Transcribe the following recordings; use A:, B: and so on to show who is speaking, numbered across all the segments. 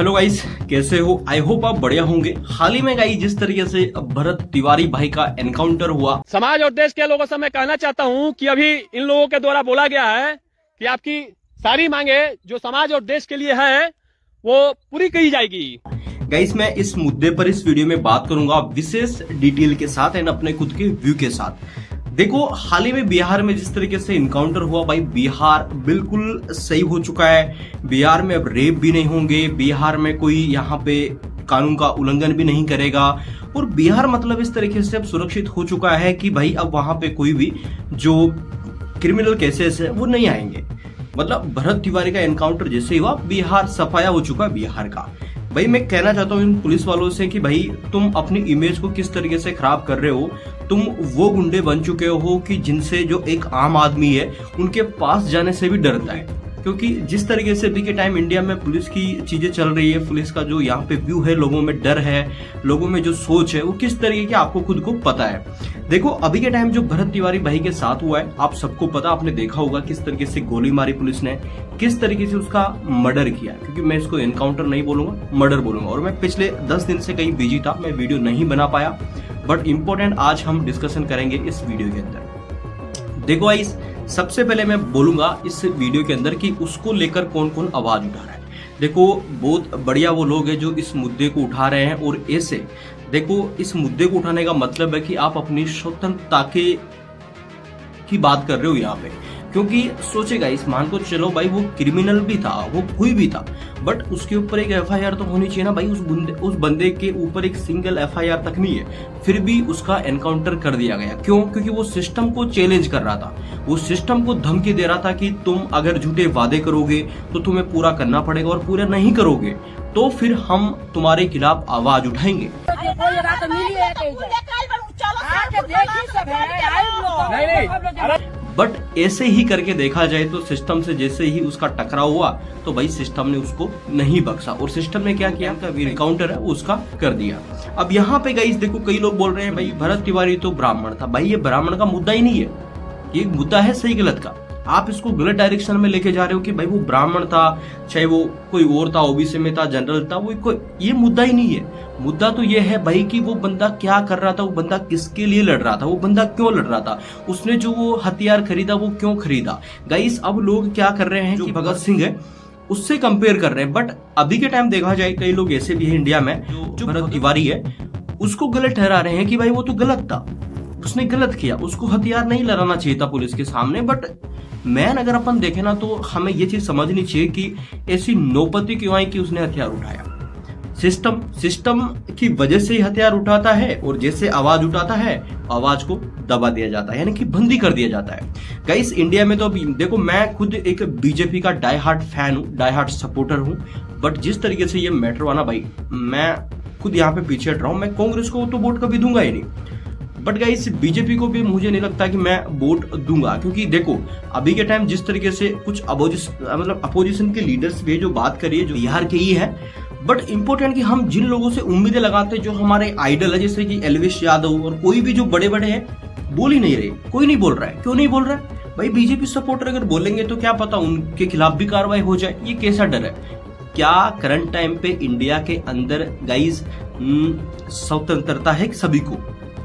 A: Hello guys, कैसे हो? I hope आप बढ़िया होंगे। हाल ही में गाइस जिस तरीके से भरत तिवारी भाई का एनकाउंटर हुआ,
B: समाज और देश के लोगों से मैं कहना चाहता हूं कि अभी इन लोगों के द्वारा बोला गया है कि आपकी सारी मांगे जो समाज और देश के लिए है वो पूरी की जाएगी।
A: गाइस मैं इस मुद्दे पर इस वीडियो में बात करूंगा विशेष डिटेल के साथ एंड अपने खुद के व्यू के साथ। देखो, हाल ही में बिहार में जिस तरीके से इनकाउंटर हुआ भाई, बिहार बिल्कुल सही हो चुका है। बिहार में अब रेप भी नहीं होंगे, बिहार में कोई यहाँ पे कानून का उल्लंघन भी नहीं करेगा और बिहार मतलब इस तरीके से अब सुरक्षित हो चुका है कि भाई अब वहां पे कोई भी जो क्रिमिनल केसेस है वो नहीं आएंगे। मतलब भरत तिवारी का एनकाउंटर जैसे ही हुआ, बिहार सफाया हो चुका है बिहार का। भाई मैं कहना चाहता हूँ इन पुलिस वालों से कि भाई तुम अपनी इमेज को किस तरीके से खराब कर रहे हो। तुम वो गुंडे बन चुके हो कि जिनसे जो एक आम आदमी है उनके पास जाने से भी डरता है, क्योंकि जिस तरीके से अभी के टाइम इंडिया में पुलिस की चीजें चल रही है, पुलिस का जो यहाँ पे व्यू है, लोगों में डर है, लोगों में जो सोच है वो किस तरीके की आपको खुद को पता है। देखो अभी के टाइम जो भरत तिवारी भाई के साथ हुआ है, आप सबको पता, आपने देखा होगा किस तरीके से गोली मारी पुलिस ने, किस तरीके से उसका मर्डर किया। क्योंकि मैं इसको एनकाउंटर नहीं बोलूंगा, मर्डर बोलूंगा। और मैं पिछले 10 दिन से कहीं बिजी था, मैं वीडियो नहीं बना पाया, बट इम्पोर्टेंट आज हम डिस्कशन करेंगे इस वीडियो के अंदर। देखो गाइस, सबसे पहले मैं बोलूंगा इस वीडियो के अंदर कि उसको लेकर कौन कौन आवाज उठा रहा है। देखो बहुत बढ़िया वो लोग हैं जो इस मुद्दे को उठा रहे हैं। और ऐसे देखो, इस मुद्दे को उठाने का मतलब है कि आप अपनी स्वतंत्रता की बात कर रहे हो यहाँ पे। क्योंकि सोचेगा इस मान को चलो भाई वो क्रिमिनल भी था, वो कोई भी था, बट उसके ऊपर एक एफआईआर तो होनी चाहिए ना भाई। उस बंदे के ऊपर एक सिंगल एफआईआर तक नहीं है, फिर भी उसका एनकाउंटर कर दिया गया। क्यों? क्योंकि वो सिस्टम को चैलेंज कर रहा था, वो सिस्टम को धमकी दे रहा था कि तुम अगर झूठे वादे करोगे तो तुम्हें पूरा करना पड़ेगा और पूरा नहीं करोगे तो फिर हम तुम्हारे खिलाफ आवाज उठाएंगे। बट ऐसे ही करके देखा जाए तो सिस्टम से जैसे ही उसका टकराव हुआ तो भाई सिस्टम ने उसको नहीं बख्शा और सिस्टम ने क्या किया, एनकाउंटर है उसका कर दिया। अब यहाँ पे गाइस देखो, कई लोग बोल रहे हैं भाई भरत तिवारी तो ब्राह्मण था। भाई ये ब्राह्मण का मुद्दा ही नहीं है, ये मुद्दा है सही गलत का। आप इसको गलत डायरेक्शन में लेके जा रहे हो कि भाई वो ब्राह्मण था, चाहे वो कोई और था, ओबीसी में था, जनरल था, वो कोई ये मुद्दा ही नहीं है। मुद्दा तो ये है भाई कि वो बंदा क्या कर रहा था, वो बंदा किसके लिए लड़ रहा था, वो बंदा क्यों लड़ रहा था, उसने जो वो हथियार खरीदा वो क्यों खरीदा। गाइस अब लोग क्या कर रहे हैं जो भगत सिंह है उससे कंपेयर कर रहे हैं। बट अभी के टाइम देखा जाए कई लोग ऐसे भी है इंडिया में जो भरत तिवारी है उसको गलत ठहरा रहे हैं कि भाई वो तो गलत था, उसने गलत किया, उसको हथियार नहीं लड़ाना चाहिए था पुलिस के सामने। बट मैन अगर अपन देखें ना तो हमें ये चीज समझनी चाहिए कि ऐसी नौपति क्यों आई कि उसने हथियार उठाया। सिस्टम की वजह से ही हथियार उठाता है और जैसे आवाज उठाता है आवाज को दबा दिया जाता है, यानी कि बंदी कर दिया जाता है। गाइस इंडिया में तो देखो, मैं खुद एक बीजेपी का डाई हार्ट फैन हूँ, डाई हार्ट सपोर्टर हूँ, बट जिस तरीके से ये मैटर हुआ ना भाई, मैं खुद यहाँ पे पीछे हट रहा हूँ। मैं कांग्रेस को तो वोट कभी दूंगा ही नहीं, बट गाइस बीजेपी को भी मुझे नहीं लगता कि मैं वोट दूंगा। क्योंकि देखो अभी के टाइम जिस तरीके से कुछ अपोजिशन के लीडर्स भी जो बात करिए जो बिहार के ही है, बट इम्पोर्टेंट कि हम जिन लोगों से उम्मीदें लगाते हैं, जो हमारे आइडल है, जैसे कि एलविश यादव और कोई भी जो बड़े बड़े हैं, बोल ही नहीं रहे, कोई नहीं बोल रहा है। क्यों नहीं बोल रहा है भाई? बीजेपी सपोर्टर अगर बोलेंगे तो क्या पता उनके खिलाफ भी कार्रवाई हो जाए। ये कैसा डर है? क्या करंट टाइम पे इंडिया के अंदर गाइस स्वतंत्रता है सभी को?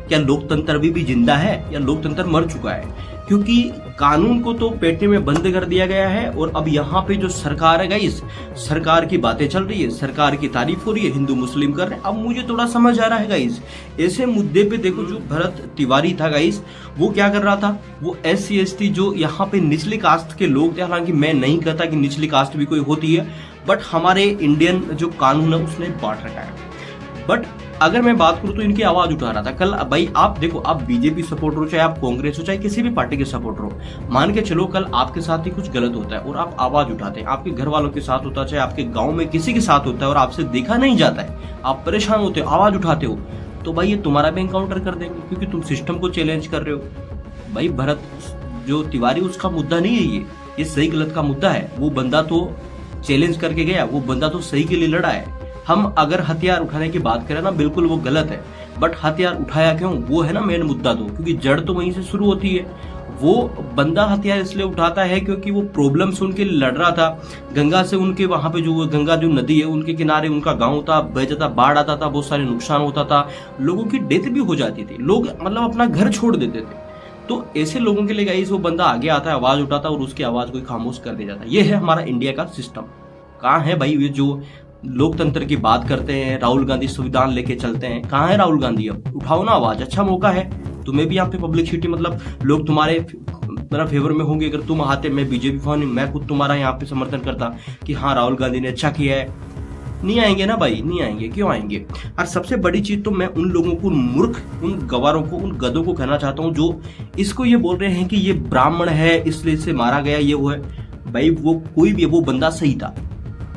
A: क्या लोकतंत्र भी जिंदा है या लोकतंत्र मर चुका है? क्योंकि कानून को तो पेटे में बंद कर दिया गया है और अब यहाँ पे जो सरकार है गाइस, सरकार की बातें चल रही है, सरकार की तारीफ हो रही है, हिंदू मुस्लिम कर रहे हैं। अब मुझे थोड़ा समझ आ रहा है गाइस, ऐसे मुद्दे पे देखो जो भरत तिवारी था गाइस, वो क्या कर रहा था, वो SC ST जो यहाँ पे निचली कास्ट के लोग थे, हालांकि मैं नहीं कहता कि निचली कास्ट भी कोई होती है, बट हमारे इंडियन जो कानून है उसने बांट रखा है। बट अगर मैं बात करूं तो इनकी आवाज उठा रहा था कल भाई। आप देखो, आप बीजेपी सपोर्टर हो, चाहे आप कांग्रेस हो, चाहे किसी भी पार्टी के सपोर्टर हो, मान के चलो कल आपके साथ ही कुछ गलत होता है और आप आवाज उठाते हैं, आपके घर वालों के साथ होता है, चाहे आपके गांव में किसी के साथ होता है और आपसे देखा नहीं जाता है, आप परेशान होते हो, आवाज उठाते हो, तो भाई ये तुम्हारा भी एनकाउंटर कर देंगे, क्योंकि तुम सिस्टम को चैलेंज कर रहे हो। भाई भरत जो तिवारी उसका मुद्दा नहीं है, ये सही गलत का मुद्दा है। वो बंदा तो चैलेंज करके गया, वो बंदा तो सही के लिए लड़ा है। हम अगर हथियार उठाने की बात करें ना, बिल्कुल वो गलत है, बट हथियार उठाया क्यों, वो है ना मेन मुद्दा तो, क्योंकि जड़ तो वहीं से शुरू होती है। वो बंदा हथियार इसलिए उठाता है क्योंकि वो प्रॉब्लम से उनके लिए लड़ रहा था। गंगा से उनके वहां पे जो गंगा जो नदी है उनके किनारे उनका गांव था, बह जाता, बाढ़ आता था, बहुत सारे नुकसान होता था, लोगों की डेथ भी हो जाती थी, लोग मतलब अपना घर छोड़ देते थे। तो ऐसे लोगों के लिए गाइस वो बंदा आगे आता है, आवाज उठाता है और उसकी आवाज को खामोश कर दिया जाता है। ये है हमारा इंडिया का सिस्टम। कहाँ है भाई ये जो लोकतंत्र की बात करते हैं, राहुल गांधी संविधान लेके चलते हैं, कहाँ है राहुल गांधी? अब उठाओ ना आवाज, अच्छा मौका है तुम्हें भी यहाँ पे पब्लिसिटी, मतलब लोग तुम्हारे फेवर में होंगे अगर तुम आते। मैं बीजेपी फैन हूं, मैं खुद तुम्हारा यहाँ पे समर्थन करता कि हाँ राहुल गांधी ने अच्छा किया है। नहीं आएंगे ना भाई, नहीं आएंगे, क्यों आएंगे? और सबसे बड़ी चीज तो मैं उन लोगों को, मूर्ख, उन गवारों को, उन गधों को कहना चाहता हूँ जो इसको ये बोल रहे हैं कि ये ब्राह्मण है इसलिए इसे मारा गया, ये वो है। भाई वो कोई भी, वो बंदा सही था,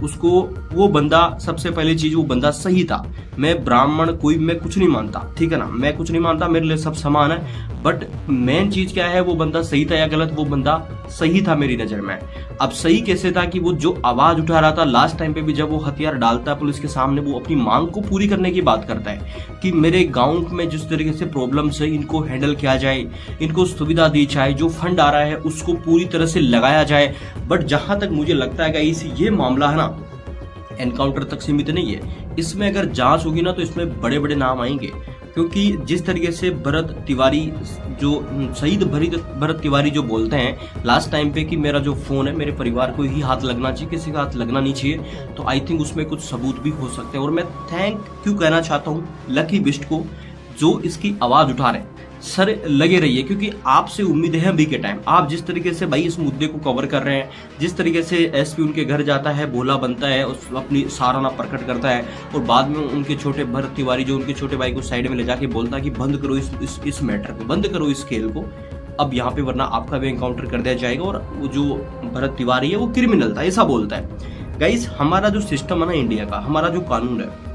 A: उसको वो बंदा, सबसे पहली चीज वो बंदा सही था। मैं ब्राह्मण कोई, मैं कुछ नहीं मानता, ठीक है ना, मैं कुछ नहीं मानता, मेरे लिए सब समान है। बट मेन चीज क्या है, वो बंदा सही था या गलत? वो बंदा सही था मेरी नजर में। अब सही कैसे था कि वो जो आवाज उठा रहा था लास्ट टाइम पे भी, जब वो हथियार डालता है पुलिस के सामने, वो अपनी मांग को पूरी करने की बात करता है कि मेरे गांव में जिस तरीके से प्रॉब्लम्स है इनको हैंडल किया जाए, इनको सुविधा दी जाए, जो फंड आ रहा है उसको पूरी तरह से लगाया जाए। बट जहां तक मुझे लगता है गाइस ये मामला है ना, एनकाउंटर तक सीमित नहीं है। इसमें अगर जांच होगी ना तो इसमें बड़े बड़े नाम आएंगे, क्योंकि जिस तरीके से भरत तिवारी, जो शहीद भरत तिवारी जो बोलते हैं लास्ट टाइम पे कि मेरा जो फोन है मेरे परिवार को ही हाथ लगना चाहिए, किसी का हाथ लगना नहीं चाहिए, तो आई थिंक उसमें कुछ सबूत भी हो सकते हैं। और मैं थैंक यू कहना चाहता हूँ लकी बिस्ट को जो इसकी आवाज उठा रहे हैं। सर लगे रहिए, क्योंकि आपसे उम्मीद है अभी के टाइम, आप जिस तरीके से भाई इस मुद्दे को कवर कर रहे हैं, जिस तरीके से एसपी उनके घर जाता है, भोला बनता है, उस अपनी सराहना प्रकट करता है और बाद में उनके छोटे भरत तिवारी जो उनके छोटे भाई को साइड में ले जाके बोलता है कि बंद करो इस मैटर को, बंद करो इस खेल को अब यहाँ पे, वरना आपका भी एनकाउंटर कर दिया जाएगा। और वो जो भरत तिवारी है वो क्रिमिनल था, ऐसा बोलता है। गाइस हमारा जो सिस्टम है ना इंडिया का, हमारा जो कानून है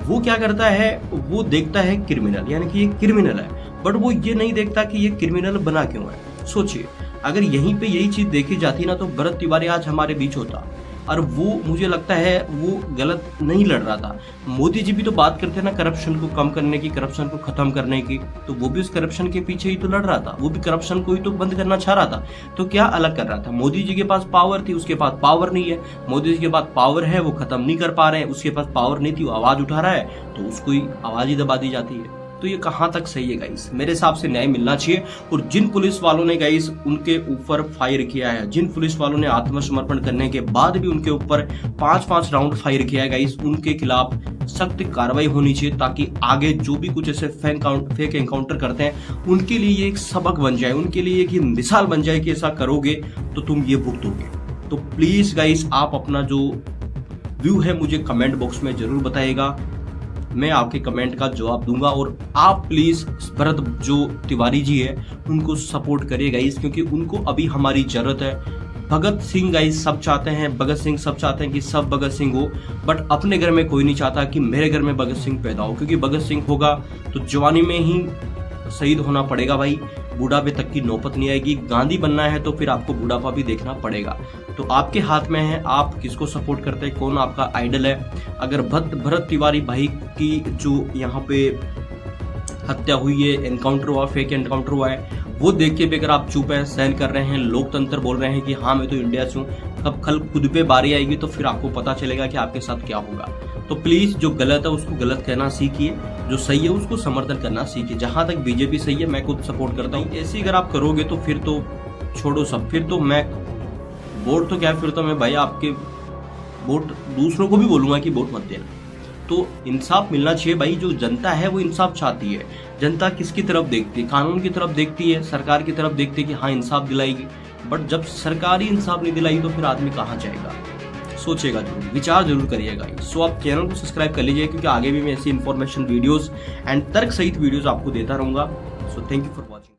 A: वो क्या करता है, वो देखता है क्रिमिनल, यानी कि ये क्रिमिनल है, बट वो ये नहीं देखता कि ये क्रिमिनल बना क्यों है। सोचिए अगर यहीं पे यही चीज देखी जाती ना तो भरत तिवारी आज हमारे बीच होता। और वो मुझे लगता है वो गलत नहीं लड़ रहा था। मोदी जी भी तो बात करते हैं ना करप्शन को कम करने की, करप्शन को खत्म करने की, तो वो भी उस करप्शन के पीछे ही तो लड़ रहा था, वो भी करप्शन को ही तो बंद करना चाह रहा था। तो क्या अलग कर रहा था? मोदी जी के पास पावर थी, उसके पास पावर नहीं है। मोदी जी के पास पावर है, वो खत्म नहीं कर पा रहे हैं, उसके पास पावर नहीं थी, वो आवाज उठा रहा है तो उसको ही आवाज ही दबा दी जाती है। तो ये कहां तक सही है गाइस? मेरे हिसाब से न्याय मिलना चाहिए। और जिन पुलिस वालों ने गाइस उनके ऊपर फायर किया है, जिन पुलिस वालों ने आत्मसमर्पण करने के बाद भी उनके ऊपर 5-5 राउंड फायर किया है गाइस, उनके खिलाफ सख्त कार्रवाई होनी चाहिए, ताकि आगे जो भी कुछ ऐसे फेक एनकाउंटर करते हैं उनके लिए ये एक सबक बन जाए, उनके लिए एक मिसाल बन जाए कि ऐसा करोगे तो तुम ये भुगतोगे। तो प्लीज गाइस आप अपना जो व्यू है मुझे कमेंट बॉक्स में जरूर बताइएगा, मैं आपके कमेंट का जवाब दूंगा। और आप प्लीज भरत जो तिवारी जी है उनको सपोर्ट करिए गाइस, क्योंकि उनको अभी हमारी जरूरत है। भगत सिंह गाइस सब चाहते हैं, भगत सिंह सब चाहते हैं कि सब भगत सिंह हो, बट अपने घर में कोई नहीं चाहता कि मेरे घर में भगत सिंह पैदा हो, क्योंकि भगत सिंह होगा तो जवानी में ही शहीद होना पड़ेगा भाई, बुढ़ापे तक की नौबत नहीं आएगी। गांधी बनना है तो फिर आपको बुढ़ापा भी देखना पड़ेगा। तो आपके हाथ में है, आप किसको सपोर्ट करते हैं, कौन आपका आइडल है। अगर भरत तिवारी भाई की जो यहाँ पे हत्या हुई है, एनकाउंटर हुआ, फेक एनकाउंटर हुआ है, वो देख के भी अगर आप चुप है, सहन कर रहे हैं, लोकतंत्र बोल रहे हैं कि हाँ मैं तो इंडिया से हूँ, कब कल खुद पे बारी आएगी तो फिर आपको पता चलेगा कि आपके साथ क्या होगा। तो प्लीज जो गलत है उसको गलत कहना सीखिए, जो सही है उसको समर्थन करना सीखिए। जहां तक बीजेपी सही है मैं खुद सपोर्ट करता हूँ, ऐसे अगर आप करोगे तो फिर तो छोड़ो सब, फिर तो मैं वोट तो क्या, फिर तो मैं भाई आपके वोट दूसरों को भी बोलूंगा कि वोट मत देना। तो इंसाफ मिलना चाहिए भाई, जो जनता है वो इंसाफ चाहती है। जनता किसकी तरफ देखती है? कानून की तरफ देखती है, सरकार की तरफ देखती है कि हाँ इंसाफ दिलाएगी। बट जब सरकार ही इंसाफ नहीं दिलाई तो फिर आदमी कहाँ जाएगा? सोचेगा जरूर, विचार जरूर करिएगा। सो आप चैनल को सब्सक्राइब कर लीजिए, क्योंकि आगे भी मैं ऐसी इन्फॉर्मेशन वीडियोस एंड तर्क सहित वीडियोस आपको देता रहूंगा। So thank you for watching.